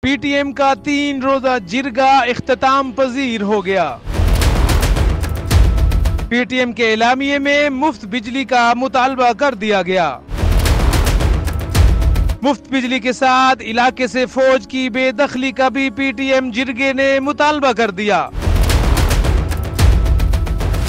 P T M کا 3 روزہ جرگہ اختتام پذیر ہو گیا۔ پی ٹی ایم کے اعلامیے میں مفت بجلی کا مطالبہ کر دیا گیا۔ مفت بجلی کے ساتھ علاقے سے فوج کی بے دخلی کا بھی پی ٹی ایم جرگے نے مطالبہ کر دیا۔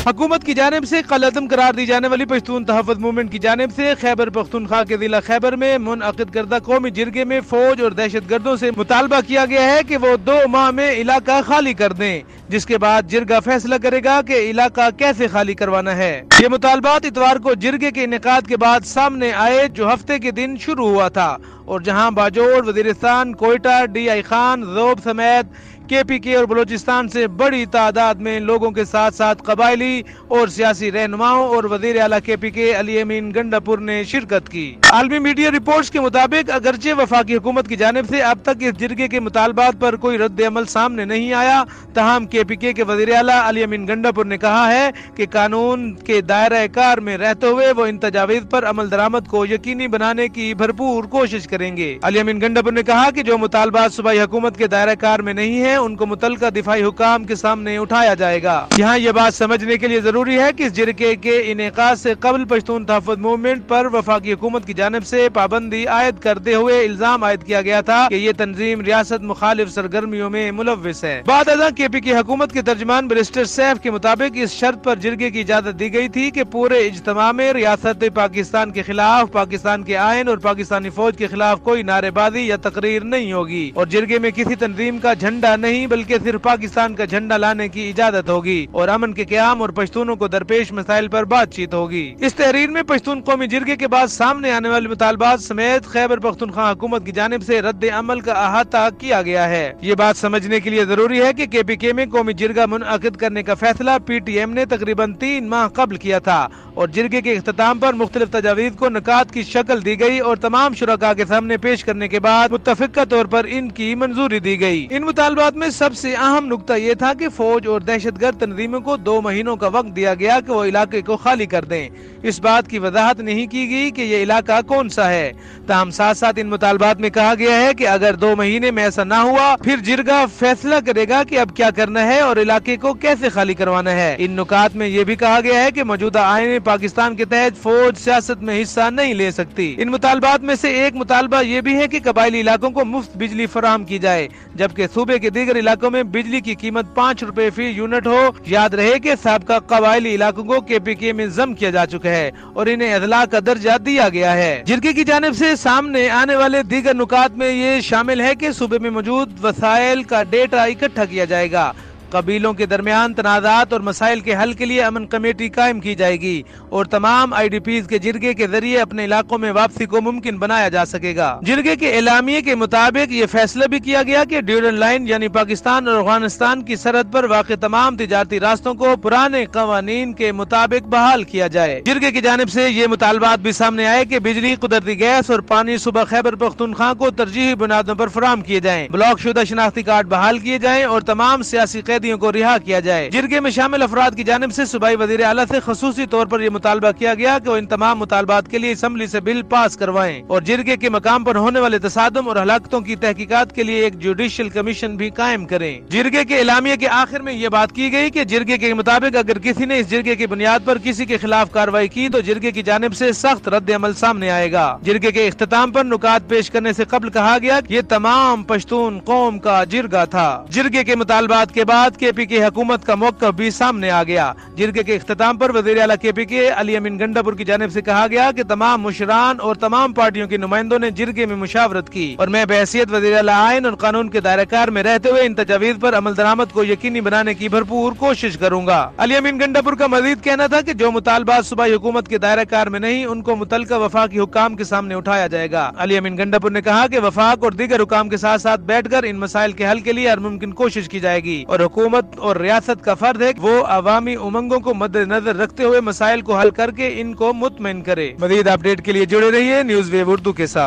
حکومت کی جانب سے قلعدم قرار دی جانے والی پشتون تحفظ موومنٹ کی جانب سے خیبر پختونخوا کے ضلع خیبر میں منعقد کردہ قومی جرگے میں فوج اور دہشت گردوں سے مطالبہ کیا گیا ہے کہ وہ 2 ماہ میں علاقہ خالی کر دیں، جس کے بعد جرگہ فیصلہ کرے گا کہ علاقہ کیسے خالی کروانا ہے۔ یہ مطالبات اتوار کو جرگے کے انعقاد کے بعد سامنے آئے، جو ہفتے کے دن شروع ہوا تھا، اور جہاں باجوڑ، وزیرستان، کوئٹہ، ڈی آئی خان، ذوب سمیت کے پی کے اور بلوچستان سے بڑی تعداد میں لوگوں کے ساتھ ساتھ قبائلی اور سیاسی رہنماؤں اور وزیر اعلیٰ کے پی کے علی امین گنڈا پور نے شرکت کی۔ عالمی میڈیا رپورٹس کے مطابق اگرچہ وفاقی حکومت کی جانب سے اب تک اس جرگے کے مطالبات پر کوئی رد عمل سامنے نہیں آیا، تاہم کے پی کے وزیر اعلیٰ علی امین گنڈا پور نے کہا ہے کہ قانون کے دائرہ کار میں رہتے ہوئے وہ ان تجاویز پر عمل درآمد کو یقینی بنانے کی بھرپور کوشش کریں گے۔ علی امین گنڈا پور نے کہا کہ جو مطالبات صوبائی حکومت کے دائرہ کار میں نہیں ہیں، ان کو متعلقہ دفاعی حکام کے سامنے اٹھایا جائے گا۔ یہاں یہ بات سمجھنے کے لیے ضروری ہے کہ اس جرگے کے انعقاد سے قبل پشتون تحفظ موومنٹ پر وفاقی حکومت کی جانب سے پابندی عائد کرتے ہوئے الزام عائد کیا گیا تھا کہ یہ تنظیم ریاست مخالف سرگرمیوں میں ملوث ہے۔ بعد ازاں کے پی کے حکومت کے ترجمان بیرسٹر سیف کے مطابق اس شرط پر جرگے کی اجازت دی گئی تھی کہ پورے اجتماع میں ریاست پاکستان کے خلاف، پاکستان کے آئین اور پاکستانی فوج کے خلاف کوئی نعرے بازی یا تقریر نہیں ہوگی، اور جرگے میں کسی تنظیم کا جھنڈا نہیں بلکہ صرف پاکستان کا جھنڈا لانے کی اجازت ہوگی، اور امن کے قیام اور پشتونوں کو درپیش مسائل پر بات چیت ہوگی۔ اس تحریر میں پشتون قومی جرگے کے بعد سامنے آنے والے مطالبات سمیت خیبر پختونخوا حکومت کی جانب سے رد عمل کا احاطہ کیا گیا ہے۔ یہ بات سمجھنے کے لیے ضروری ہے کہ کے پی کے میں قومی جرگہ منعقد کرنے کا فیصلہ پی ٹی ایم نے تقریباً 3 ماہ قبل کیا تھا، اور جرگے کے اختتام پر مختلف تجاویز کو نکات کی شکل دی گئی اور تمام شرکاء کے سامنے پیش کرنے کے بعد متفقہ طور پر ان کی منظوری دی گئی۔ ان مطالبات میں سب سے اہم نقطہ یہ تھا کہ فوج اور دہشت گرد تنظیموں کو 2 مہینوں کا وقت دیا گیا کہ وہ علاقے کو خالی کر دیں۔ اس بات کی وضاحت نہیں کی گئی کہ یہ علاقہ کون سا ہے، تاہم ساتھ ساتھ ان مطالبات میں کہا گیا ہے کہ اگر 2 مہینے میں ایسا نہ ہوا پھر جرگہ فیصلہ کرے گا کہ اب کیا کرنا ہے اور علاقے کو کیسے خالی کروانا ہے۔ ان نکات میں یہ بھی کہا گیا ہے کہ موجودہ آئین پاکستان کے تحت فوج سیاست میں حصہ نہیں لے سکتی۔ ان مطالبات میں سے ایک مطالبہ یہ بھی ہے کہ قبائلی علاقوں کو مفت بجلی فراہم کی جائے، جبکہ صوبے کے دیگر علاقوں میں بجلی کی قیمت 5 روپے فی یونٹ ہو۔ یاد رہے کہ سابقہ قبائلی علاقوں کو کے پی کے میں ضم کیا جا چکا ہے اور انہیں اضلاع کا درجہ دیا گیا ہے۔ جرگے کی جانب سے سامنے آنے والے دیگر نکات میں یہ شامل ہے کہ صوبے میں موجود وسائل کا ڈیٹا اکٹھا کیا جائے گا، قبیلوں کے درمیان تنازعات اور مسائل کے حل کے لیے امن کمیٹی قائم کی جائے گی، اور تمام آئی ڈی پیز کے جرگے کے ذریعے اپنے علاقوں میں واپسی کو ممکن بنایا جا سکے گا۔ جرگے کے اعلامیے کے مطابق یہ فیصلہ بھی کیا گیا کہ ڈیورنڈ لائن یعنی پاکستان اور افغانستان کی سرحد پر واقع تمام تجارتی راستوں کو پرانے قوانین کے مطابق بحال کیا جائے۔ جرگے کی جانب سے یہ مطالبات بھی سامنے آئے کہ بجلی، قدرتی گیس اور پانی صوبہ خیبر پختونخوا کو ترجیحی بنیادوں پر فراہم کیے جائیں، بلاک شدہ شناختی کارڈ بحال کیے جائیں اور تمام سیاسی قیدیوں کو رہا کیا جائے۔ جرگے میں شامل افراد کی جانب سے صوبائی وزیر اعلیٰ سے خصوصی طور پر یہ مطالبہ کیا گیا کہ وہ ان تمام مطالبات کے لیے اسمبلی سے بل پاس کروائیں، اور جرگے کے مقام پر ہونے والے تصادم اور ہلاکتوں کی تحقیقات کے لیے ایک جوڈیشل کمیشن بھی قائم کریں۔ جرگے کے اعلامیے کے آخر میں یہ بات کی گئی کہ جرگے کے مطابق اگر کسی نے اس جرگے کی بنیاد پر کسی کے خلاف کارروائی کی تو جرگے کی جانب سے سخت رد عمل سامنے آئے گا۔ جرگے کے اختتام پر نکات پیش کرنے سے قبل کہا گیا کہ یہ تمام پشتون قوم کا جرگہ تھا۔ جرگے کے مطالبات کے بعد کے پی کے حکومت کا موقف بھی سامنے آ گیا۔ جرگے کے اختتام پر وزیر اعلیٰ کے پی کے علی امین گنڈا پور کی جانب سے کہا گیا کہ تمام مشران اور تمام پارٹیوں کے نمائندوں نے جرگے میں مشاورت کی، اور میں بحیثیت وزیر اعلیٰ آئین اور قانون کے دائرہ کار میں رہتے ہوئے ان تجاویز پر عمل درآمد کو یقینی بنانے کی بھرپور کوشش کروں گا۔ علی امین گنڈا پور کا مزید کہنا تھا کہ جو مطالبات صوبائی حکومت کے دائرہ کار میں نہیں، ان کو متعلقہ وفاقی حکام کے سامنے اٹھایا جائے گا۔ علی امین گنڈا پور نے کہا کہ وفاق اور دیگر حکام کے ساتھ ساتھ بیٹھ کر ان مسائل کے حل کے لیے ہر ممکن کوشش کی جائے گی، اور حکومت اور ریاست کا فرض ہے کہ وہ عوامی امنگوں کو مد نظر رکھتے ہوئے مسائل کو حل کر کے ان کو مطمئن کرے۔ مزید اپڈیٹ کے لیے جڑے رہیے نیوز ویو اردو کے ساتھ۔